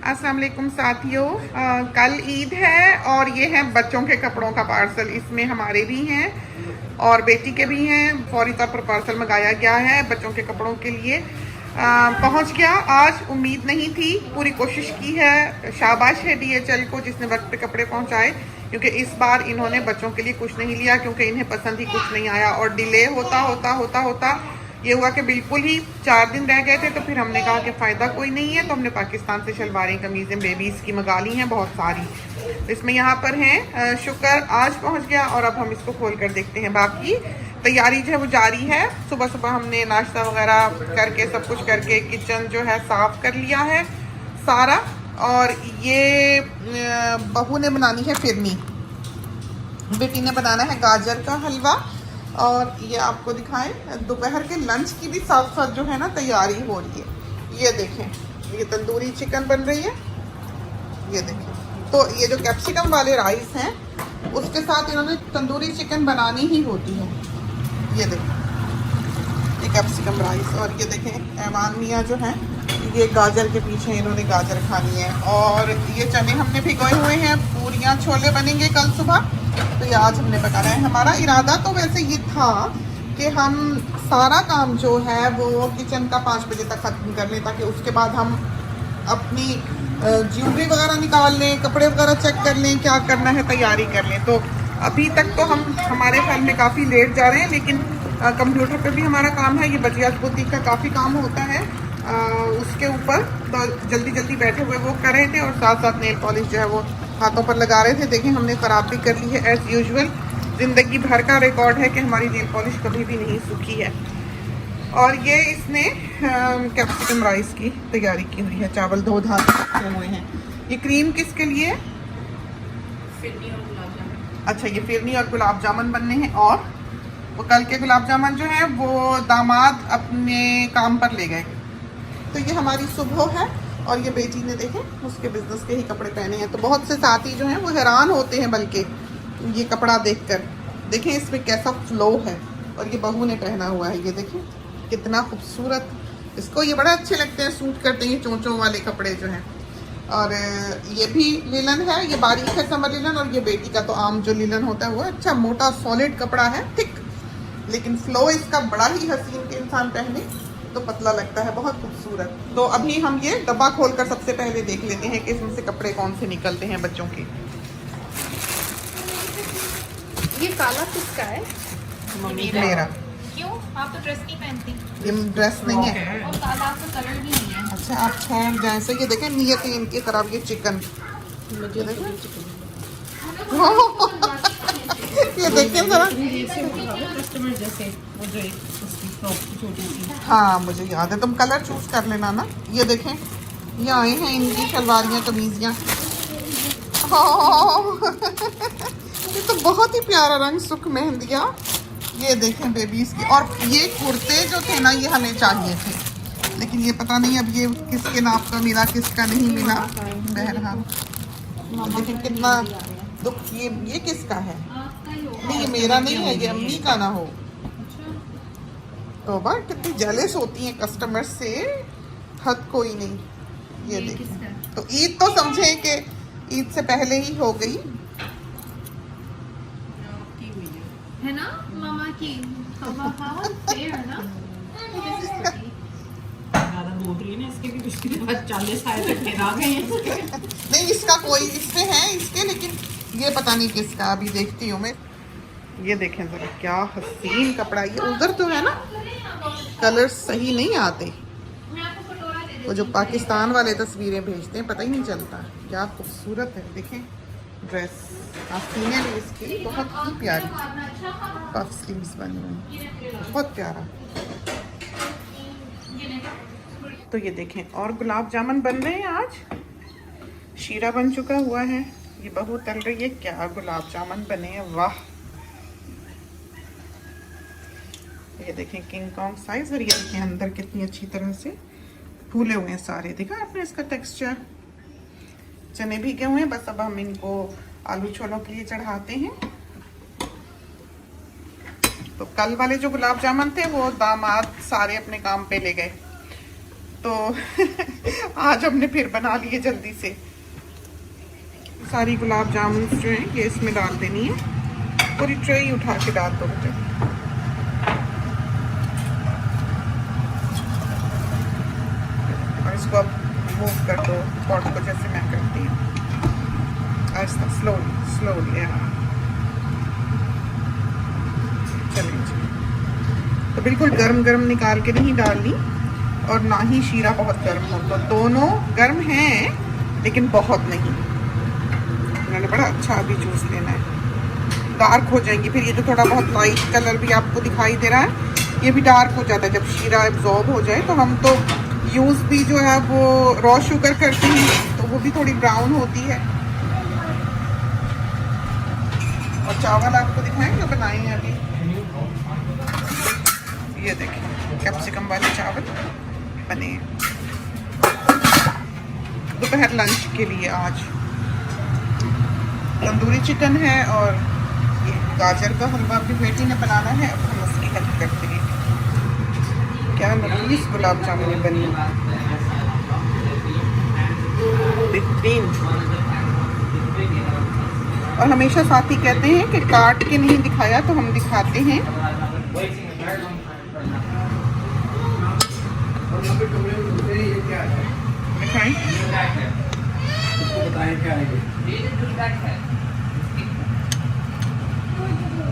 अस्सलाम वालेकुम साथियों। कल ईद है और ये है बच्चों के कपड़ों का पार्सल। इसमें हमारे भी हैं और बेटी के भी हैं। फौरी तौर पर पार्सल मंगाया गया है बच्चों के कपड़ों के लिए। पहुंच गया आज। उम्मीद नहीं थी, पूरी कोशिश की है। शाबाश है DHL को जिसने वक्त पे कपड़े पहुंचाए, क्योंकि इस बार इन्होंने बच्चों के लिए कुछ नहीं लिया क्योंकि इन्हें पसंद ही कुछ नहीं आया। और डिले होता होता होता होता ये हुआ कि बिल्कुल ही 4 दिन रह गए थे। तो फिर हमने कहा कि फ़ायदा कोई नहीं है, तो हमने पाकिस्तान से शलवारें कमीज़ें बेबीज़ की मंगा ली हैं बहुत सारी। तो इसमें यहाँ पर हैं। शुक्र आज पहुँच गया और अब हम इसको खोल कर देखते हैं। बाकी तैयारी जो है वो जारी है। सुबह सुबह हमने नाश्ता वगैरह करके सब कुछ करके किचन जो है साफ़ कर लिया है सारा। और ये बहू ने बनानी है फिरनी, बेटी ने बनाना है गाजर का हलवा। और ये आपको दिखाएं, दोपहर के लंच की भी साथ साथ जो है ना तैयारी हो रही है। ये देखें, ये तंदूरी चिकन बन रही है। ये देखें, तो ये जो कैप्सिकम वाले राइस हैं उसके साथ इन्होंने तंदूरी चिकन बनानी ही होती है। ये देखें, ये कैप्सिकम राइस। और ये देखें ऐवान मियाँ जो है ये गाजर के पीछे इन्होंने गाजर खानी है। और ये चने हमने भिगोए हुए हैं। पूरियाँ छोले बनेंगे कल सुबह, तो ये आज हमने बनाना है। हमारा इरादा तो वैसे ये था कि हम सारा काम जो है वो किचन का 5 बजे तक ख़त्म कर लें, ताकि उसके बाद हम अपनी ज्वेलरी वगैरह निकाल लें, कपड़े वगैरह चेक कर लें, क्या करना है तैयारी कर लें। तो अभी तक तो हम हमारे ख्याल में काफ़ी लेट जा रहे हैं, लेकिन कंप्यूटर पे भी हमारा काम है। ये बजियात बुटीक का काफ़ी काम होता है उसके ऊपर, तो जल्दी जल्दी बैठे हुए वो कर रहे थे और साथ साथ नेल पॉलिश जो है वो हाथों पर लगा रहे थे। देखें हमने ख़राब भी कर ली है एज़ यूजुअल। ज़िंदगी भर का रिकॉर्ड है कि हमारी नेल पॉलिश कभी भी नहीं सूखी है। और ये इसने कैप्सिकम राइस की तैयारी की हुई है। चावल धो धा के हुए हैं। ये क्रीम किसके लिए? फिरनी और गुलाब जामुन। अच्छा, ये फिरनी और गुलाब जामुन बनने हैं। और वो कल के गुलाब जामुन जो है वो दामाद अपने काम पर ले गए। तो ये हमारी सुबह है। और ये बेटी ने देखे उसके बिजनेस के ही कपड़े पहने हैं। तो बहुत से साथी जो हैं वो हैरान होते हैं बल्कि ये कपड़ा देखकर। देखें इसमें कैसा फ्लो है। और ये बहू ने पहना हुआ है, ये देखें कितना खूबसूरत। इसको ये बड़े अच्छे लगते हैं, सूट करते हैं चोंचों वाले कपड़े जो हैं। और ये भी लिलन है, ये बारीक है समर लिलन। और ये बेटी का तो आम जो लिलन होता है वो अच्छा मोटा सॉलिड कपड़ा है, थिक, लेकिन फ्लो इसका बड़ा ही हसीन के इंसान पहने तो पतला लगता है, बहुत खूबसूरत। तो अभी हम ये डब्बा खोलकर सबसे पहले देख लेते हैं कि इसमें से कपड़े कौन से निकलते हैं बच्चों के। ये काला किसका है? मेरा। क्यों? आप तो ड्रेस नहीं पहनती। ये ड्रेस नहीं है। और काला आपका कलर भी नहीं है। अच्छा, आप ठहर जैसे ये देखें नियत है इनकी खराब। ये चिकन, ये देखें ये देखें जरा। कस्टमर जैसे वो जो एक उसकी फ्रॉक छोटी सी। हाँ मुझे याद है, तुम कलर चूज कर लेना ना। ये देखें ये आए हैं इनकी शलवारियाँ कमीजियाँ। ये तो बहुत ही प्यारा रंग, सुख मेहंदिया। ये देखें बेबीज की। और ये कुर्ते जो थे ना ये हमें चाहिए थे, लेकिन ये पता नहीं अब ये किसके नाप का मिला किसका नहीं मिला। बहरहाल देखें कितना दुख। ये किसका है? नहीं ये मेरा नहीं है, ये अम्मी का ना हो। तोबा कितनी जेलस होती हैं कस्टमर से, हद कोई नहीं। ये देखें, तो ईद तो समझे कि ईद से पहले ही हो गई है ना मामा की। फेयर है ना। बोल रही है ना, इसके भी कुछ दिन बाद 40 आए तक फिर आ गए हैं। नहीं इसका कोई इसमें है इसके, लेकिन ये पता नहीं किसका, अभी देखती हूँ मैं। ये देखें जरा क्या हसीन कपड़ा। ये उधर तो है ना कलर सही नहीं आते, वो जो पाकिस्तान वाले तस्वीरें भेजते हैं पता ही नहीं चलता। क्या खूबसूरत है, देखें ड्रेस। आस्तीनें भी इसकी बहुत ही प्यारी, पफ स्लीव्स बनी हुई, बहुत प्यारा। तो ये देखें और गुलाब जामुन बन रहे हैं आज। शीरा बन चुका हुआ है, ये बहू तल रही है। क्या गुलाब जामुन बने हैं, वाह। ये देखें किंग कॉन्ग साइज। और ये देखें अंदर कितनी अच्छी तरह से फूले हुए हैं सारे। देखा आपने इसका टेक्सचर। चने भीगे हुए हैं, बस अब हम इनको आलू छोलों के लिए चढ़ाते हैं। तो कल वाले जो गुलाब जामुन थे वो दामाद सारे अपने काम पे ले गए। तो आज हमने फिर बना लिए जल्दी से। सारी गुलाब जामुन जो है ये इसमें डाल देनी है, पूरी ट्रे ही उठा के डाल दो बेटे। और इसको अब मूव कर दो पॉट को, जैसे मैं करती हूँ, ऐसा स्लोली स्लोली। चलिए, तो बिल्कुल गरम गरम निकाल के नहीं डालनी और ना ही शीरा बहुत गर्म हो, तो दोनों गर्म हैं लेकिन बहुत नहीं। मैंने बड़ा अच्छा अभी जूस लेना है, डार्क हो जाएंगी फिर। ये जो थोड़ा बहुत लाइट कलर भी आपको दिखाई दे रहा है ये भी डार्क हो जाता है जब शीरा एब्जॉर्ब हो जाए। तो हम तो यूज़ भी जो है वो रॉ शुगर करते हैं, तो वो भी थोड़ी ब्राउन होती है। और चावल आपको दिखाएं जो बनाए हैं अभी, ये देखिए कैप्सिकम वाले चावल बने दोपहर लंच के लिए। आज तंदूरी चिकन है और ये गाजर का हलवा अपनी बेटी ने बनाना है, अब हम उसकी हेल्प करते हैं। क्या नफीस गुलाब जामुन बनी, बेहतरीन। और हमेशा साथी कहते हैं कि काट के नहीं दिखाया तो हम दिखाते हैं।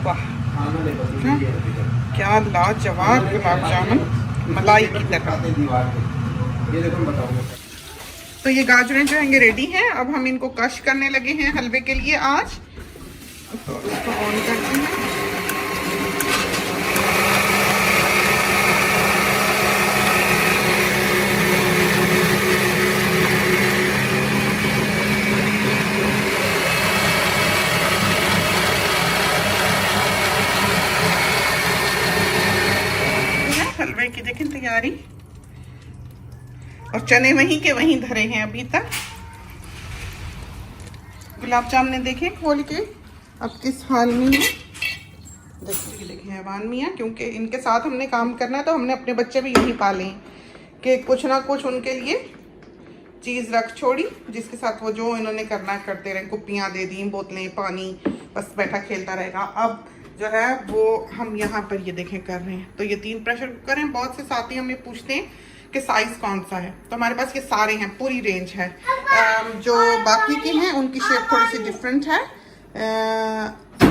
वाह क्या लाजवाब गुलाब जामुन, मलाई की तरह। तो ये गाजरें जो हैं ये रेडी हैं, अब हम इनको कश करने लगे हैं हलवे के लिए आज। तो इसको ऑन करते हैं। हलवे की देखें तैयारी, और चने वहीं के वहीं धरे हैं अभी तक। गुलाब जामुन देखें खोल के अब किस हाल में है। देखें हैवान मियाँ, क्योंकि इनके साथ हमने काम करना है तो हमने अपने बच्चे भी यहीं पाले कि कुछ ना कुछ उनके लिए चीज़ रख छोड़ी जिसके साथ वो जो इन्होंने करना करते रहे। कुप्पियाँ दे दी, बोतलें, पानी, बस बैठा खेलता रहेगा। अब जो है वो हम यहाँ पर ये देखें कर रहे हैं। तो ये 3 प्रेशर कुकर हैं। बहुत से साथी हमें पूछते हैं कि साइज़ कौन सा है, तो हमारे पास ये सारे हैं, पूरी रेंज है। जो बाकी के हैं उनकी शेप थोड़ी सी डिफरेंट है।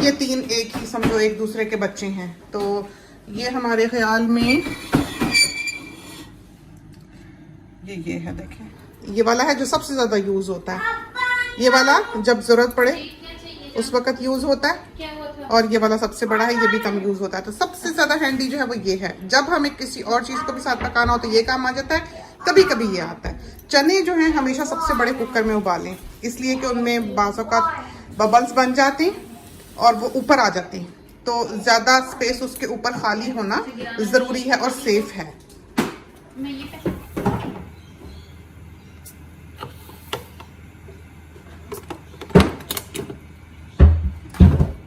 ये 3 एक ही समझो एक दूसरे के बच्चे हैं। तो ये हमारे ख्याल में ये है, देखें ये वाला है जो सबसे ज़्यादा यूज़ होता है। ये वाला जब ज़रूरत पड़े उस वक्त यूज़ होता है, और ये वाला सबसे बड़ा है, ये भी कम यूज़ होता है। तो सबसे ज़्यादा हैंडी जो है वो ये है। जब हमें किसी और चीज़ को भी साथ पकाना हो तो ये काम आ जाता है, कभी कभी ये आता है। चने जो हैं हमेशा सबसे बड़े कुकर में उबालें, इसलिए कि उनमें बाज़ों का बबल्स बन जाते हैं और वो ऊपर आ जाते हैं, तो ज़्यादा स्पेस उसके ऊपर खाली होना ज़रूरी है और सेफ है।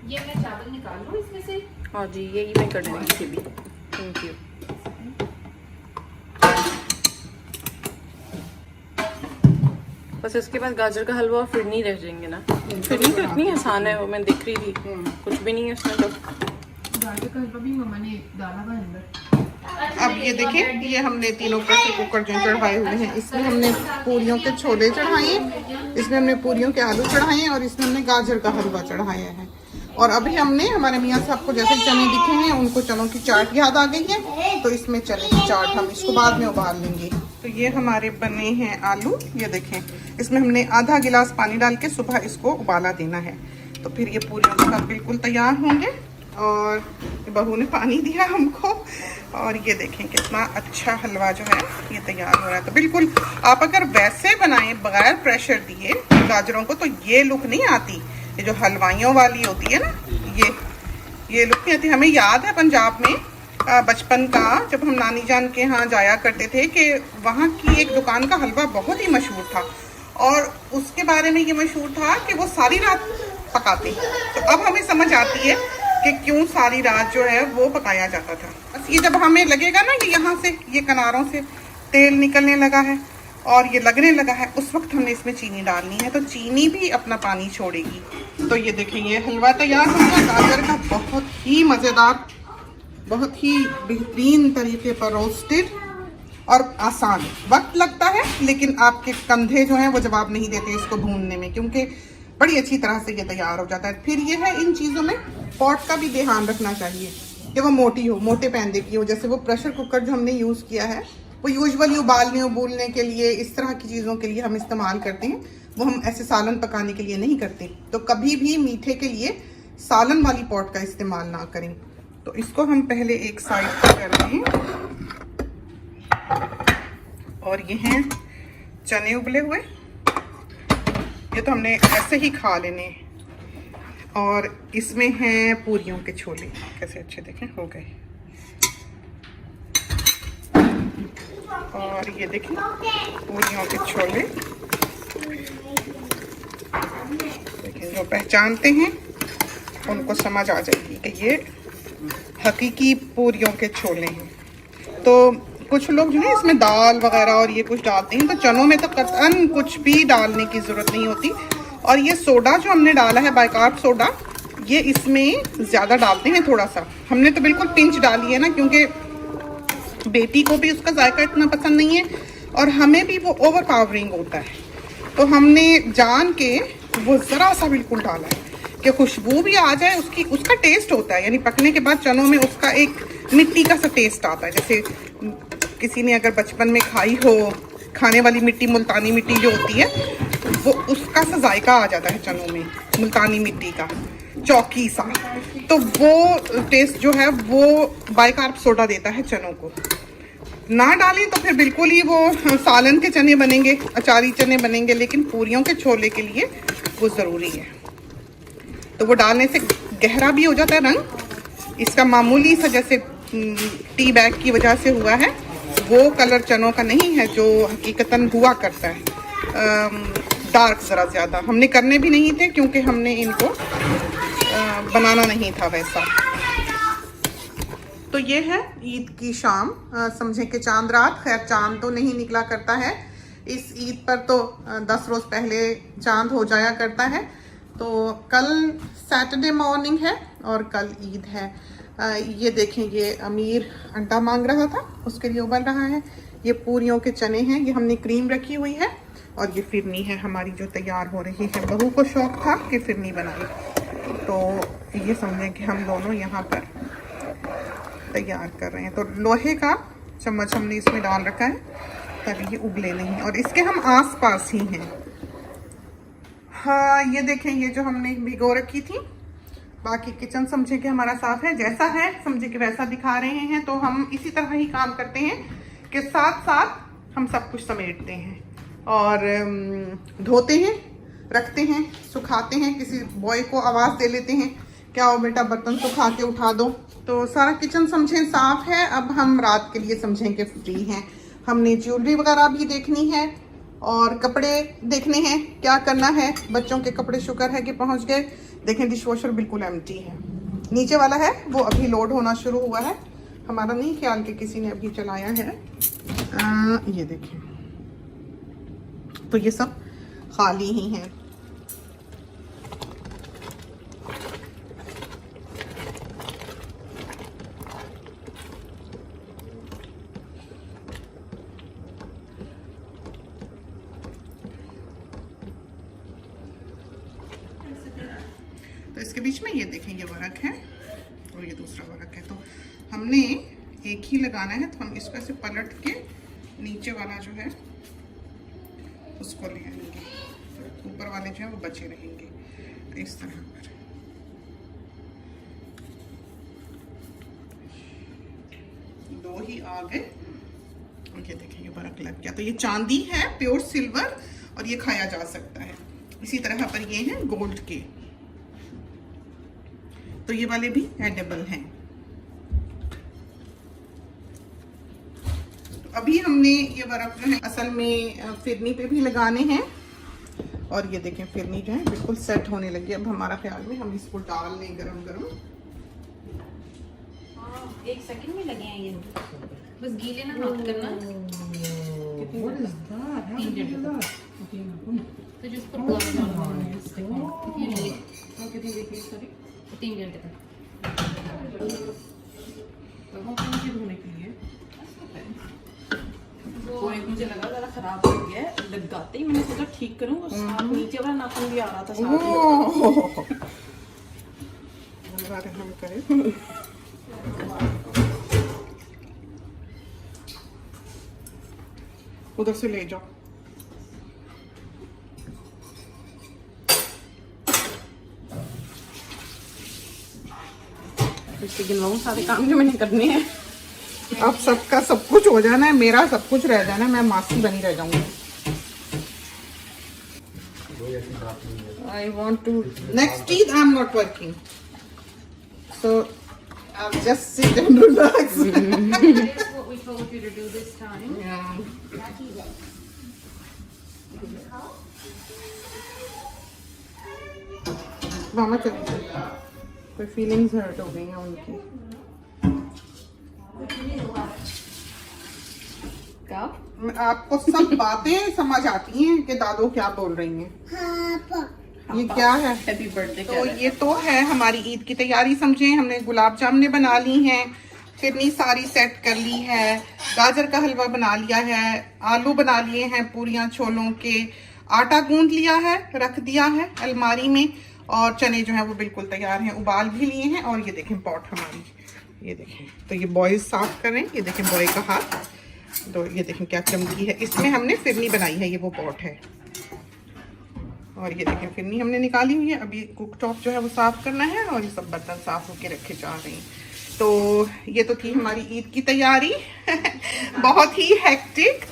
ये मैं चावल निकाल लूं इसमें से। हाँ जी, यही मैं कर दूँगी इसे भी। Thank you. बस इसके बाद गाजर का हलवा फिर नहीं रह जाएंगे ना। फिर नहीं तो इतनी आसान है, वो मैं देख रही थी, कुछ भी नहीं है इसमें। तो गाजर का हलवा भी मम्मा ने डाला हुआ अंदर। अब ये देखें, ये हमने तीनों प्रेशर कुकर जो चढ़ाए हुए हैं, इसमें हमने पूरियों के छोले चढ़ाए हैं, इसमें हमने पूरियों के आलू चढ़ाए हैं, और इसमें हमने गाजर का हलवा चढ़ाया है। और अभी हमने हमारे मियाँ साहब को जैसे चने दिखे हैं उनको चनों की चाट याद आ गई है, तो इसमें चने की चाट हम इसको बाद में उबाल लेंगे। तो ये हमारे बने हैं आलू, ये देखें इसमें हमने आधा गिलास पानी डाल के सुबह इसको उबाला देना है, तो फिर ये पूरियों के साथ बिल्कुल तैयार होंगे। और बहू ने पानी दिया हमको, और ये देखें कितना अच्छा हलवा जो है ये तैयार हो रहा है। तो बिल्कुल आप अगर वैसे बनाएं बगैर प्रेशर दिए गाजरों को तो ये लुक नहीं आती, ये जो हलवाइयों वाली होती है ना, ये लुक नहीं आती। हमें याद है पंजाब में बचपन का, जब हम नानी जान के यहाँ जाया करते थे, कि वहाँ की एक दुकान का हलवा बहुत ही मशहूर था, और उसके बारे में ये मशहूर था कि वो सारी रात पकाते। तो अब हमें समझ आती है कि क्यों सारी रात जो है वो पकाया जाता था। बस ये जब हमें लगेगा ना कि यहाँ से ये किनारों से तेल निकलने लगा है और ये लगने लगा है, उस वक्त हमने इसमें चीनी डालनी है। तो चीनी भी अपना पानी छोड़ेगी। तो ये देखिए ये हलवा तैयार हो गया गाजर का, बहुत ही मज़ेदार, बहुत ही बेहतरीन तरीके पर रोस्टेड और आसान। वक्त लगता है लेकिन आपके कंधे जो हैं वो जवाब नहीं देते इसको भूनने में, क्योंकि बड़ी अच्छी तरह से ये तैयार हो जाता है। फिर ये है इन चीज़ों में पॉट का भी ध्यान रखना चाहिए कि वो मोटी हो, मोटे पैंदे की हो। जैसे वो प्रेशर कुकर जो हमने यूज़ किया है वो यूजुअली उबालने उबूलने के लिए, इस तरह की चीज़ों के लिए हम इस्तेमाल करते हैं, वो हम ऐसे सालन पकाने के लिए नहीं करते। तो कभी भी मीठे के लिए सालन वाली पॉट का इस्तेमाल ना करें। तो इसको हम पहले एक साइड पर कर दें। और ये हैं चने उबले हुए, ये तो हमने ऐसे ही खा लेने। और इसमें हैं पूरियों के छोले, कैसे अच्छे देखें हो गए। और ये देखें पूरियों के छोले, देखिए जो पहचानते हैं उनको समझ आ जाएगी कि ये हकीकी पूरियों के छोले हैं। तो कुछ लोग जो है इसमें दाल वगैरह और ये कुछ डालते हैं, तो चनों में तो कतई कुछ भी डालने की ज़रूरत नहीं होती। और ये सोडा जो हमने डाला है, बाइकार्ब सोडा, ये इसमें ज़्यादा डालते हैं थोड़ा सा। हमने तो बिल्कुल पिंच डाली है ना, क्योंकि बेटी को भी उसका जायका इतना पसंद नहीं है और हमें भी वो ओवर पावरिंग होता है। तो हमने जान के वो ज़रा सा बिल्कुल डाला है कि खुशबू भी आ जाए उसकी, उसका टेस्ट होता है। यानी पकने के बाद चनों में उसका एक मिट्टी का सा टेस्ट आता है। जैसे किसी ने अगर बचपन में खाई हो खाने वाली मिट्टी, मुल्तानी मिट्टी जो होती है, वो उसका सा जायका आ जाता है चनों में, मुल्तानी मिट्टी का चौकी सा। तो वो टेस्ट जो है वो बाइकार्ब सोडा देता है चनों को। ना डालें तो फिर बिल्कुल ही वो सालन के चने बनेंगे, अचारी चने बनेंगे, लेकिन पूरियों के छोले के लिए वो ज़रूरी है। तो वो डालने से गहरा भी हो जाता है रंग इसका, मामूली सा जैसे टी बैग की वजह से हुआ है, वो कलर चनों का नहीं है जो हकीकतन हुआ करता है। डार्क ज़रा ज़्यादा हमने करने भी नहीं थे, क्योंकि हमने इनको बनाना नहीं था वैसा। तो ये है ईद की शाम, समझें कि चांद रात। खैर चांद तो नहीं निकला करता है इस ईद पर, तो 10 रोज़ पहले चांद हो जाया करता है। तो कल सैटरडे मॉर्निंग है और कल ईद है। ये देखें ये अमीर अंडा मांग रहा था, उसके लिए उबल रहा है। ये पूरियों के चने हैं, ये हमने क्रीम रखी हुई है। और ये फिरनी है हमारी जो तैयार हो रही है। बहू को शौक था कि फिरनी बनाई, तो ये समझें कि हम दोनों यहाँ पर तैयार कर रहे हैं। तो लोहे का चम्मच हमने इसमें डाल रखा है ताकि ये उबले नहीं, और इसके हम आस-पास ही हैं। हाँ ये देखें ये जो हमने भिगो रखी थी। बाकी किचन समझे कि हमारा साफ है, जैसा है समझे कि वैसा दिखा रहे हैं। तो हम इसी तरह ही काम करते हैं कि साथ साथ हम सब कुछ समेटते हैं और धोते हैं, रखते हैं, सुखाते हैं। किसी बॉय को आवाज़ दे लेते हैं, क्या हो बेटा बर्तन सुखा के उठा दो। तो सारा किचन समझें साफ है। अब हम रात के लिए समझें कि फ्री हैं। हमने ज्वेलरी वगैरह भी देखनी है और कपड़े देखने हैं, क्या करना है। बच्चों के कपड़े शुक्र है कि पहुंच गए। देखें डिशवॉशर बिल्कुल एम्प्टी है, नीचे वाला है वो अभी लोड होना शुरू हुआ है। हमारा नहीं ख्याल कि किसी ने अभी चलाया है। ये देखें तो ये सब खाली ही हैं। तो इसके बीच में ये देखें ये वर्क है और ये दूसरा वर्क है। तो हमने एक ही लगाना है, तो हम इसको ऐसे पलट के नीचे वाला जो है उसको ले आएंगे, तो ऊपर वाले जो है वो बचे रहेंगे इस तरह पर। दो ही आ गए और ये देखें ये वर्क लग गया। तो ये चांदी है, प्योर सिल्वर, और ये खाया जा सकता है। इसी तरह पर ये हैं गोल्ड के, तो ये वाले भी एडिबल हैं। तो अभी हमने ये वर्क जो है असल में फिरनी पे भी लगाने हैं। और ये देखें फिरनी जो है बिल्कुल सेट होने लगी। अब हमारा ख्याल में हम इसको डाल लें गरम गरम। हाँ, 1 सेकंड में लगे हैं ये, बस गीले ना हाथ करना। तीन घंटे तक तो जिस पर प्लान तीन घंटे तक धोने के लिए वो एक मुझे लगा जरा खराब हो गया है, लगाते ही मैंने सोचा ठीक करूं, और साथ नीचे वाला नाखून भी आ रहा था साथ में। हम करें उधर से ले जाओ। इससे गिनवाऊं सारे काम जो मैंने करने हैं। अब सबका सब कुछ हो जाना है, मेरा सब कुछ रह जाना है, मैं मासी बनी रह जाऊंगी। I want to next Eid I'm not working, so I'll just sit and relax. That is what we told you to do this time. Yeah. मामा चलिए, कोई फीलिंग्स हर्ट हो गई हैं उनकी। क्या आपको सब बातें समझ आती हैं कि दादू क्या बोल रही हैं। ये क्या है? हैप्पी बर्थडे तो ये तो है हमारी ईद की तैयारी समझे। हमने गुलाब जामुन बना ली हैं, फिरनी सारी सेट कर ली है, गाजर का हलवा बना लिया है, आलू बना लिए हैं पूरियां छोलों के, आटा गूंद लिया है, रख दिया है अलमारी में, और चने जो है वो बिल्कुल तैयार हैं, उबाल भी लिए हैं। और ये देखें पॉट हमारी, ये देखें, तो ये बॉयज साफ कर रहे हैं। ये देखें बॉय का हाथ, तो ये देखें क्या चमकी है, इसमें हमने फिरनी बनाई है, ये वो पॉट है। और ये देखें फिरनी हमने निकाली हुई है। अभी कुक टॉप जो है वो साफ करना है, और ये सब बर्तन साफ होके रखे जा रहे हैं। तो ये तो थी हमारी ईद की तैयारी बहुत ही हेक्टिक।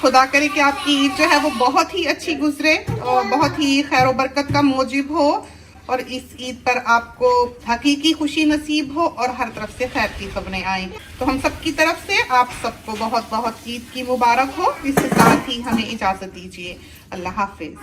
खुदा करे कि आपकी ईद जो है वो बहुत ही अच्छी गुजरे और बहुत ही खैर व बरकत का मौजिब हो, और इस ईद पर आपको हकीकी खुशी नसीब हो और हर तरफ से खैर की खबरें आएं। तो हम सब की तरफ से आप सबको बहुत बहुत ईद की मुबारक हो। इसके साथ ही हमें इजाज़त दीजिए। अल्लाह हाफिज।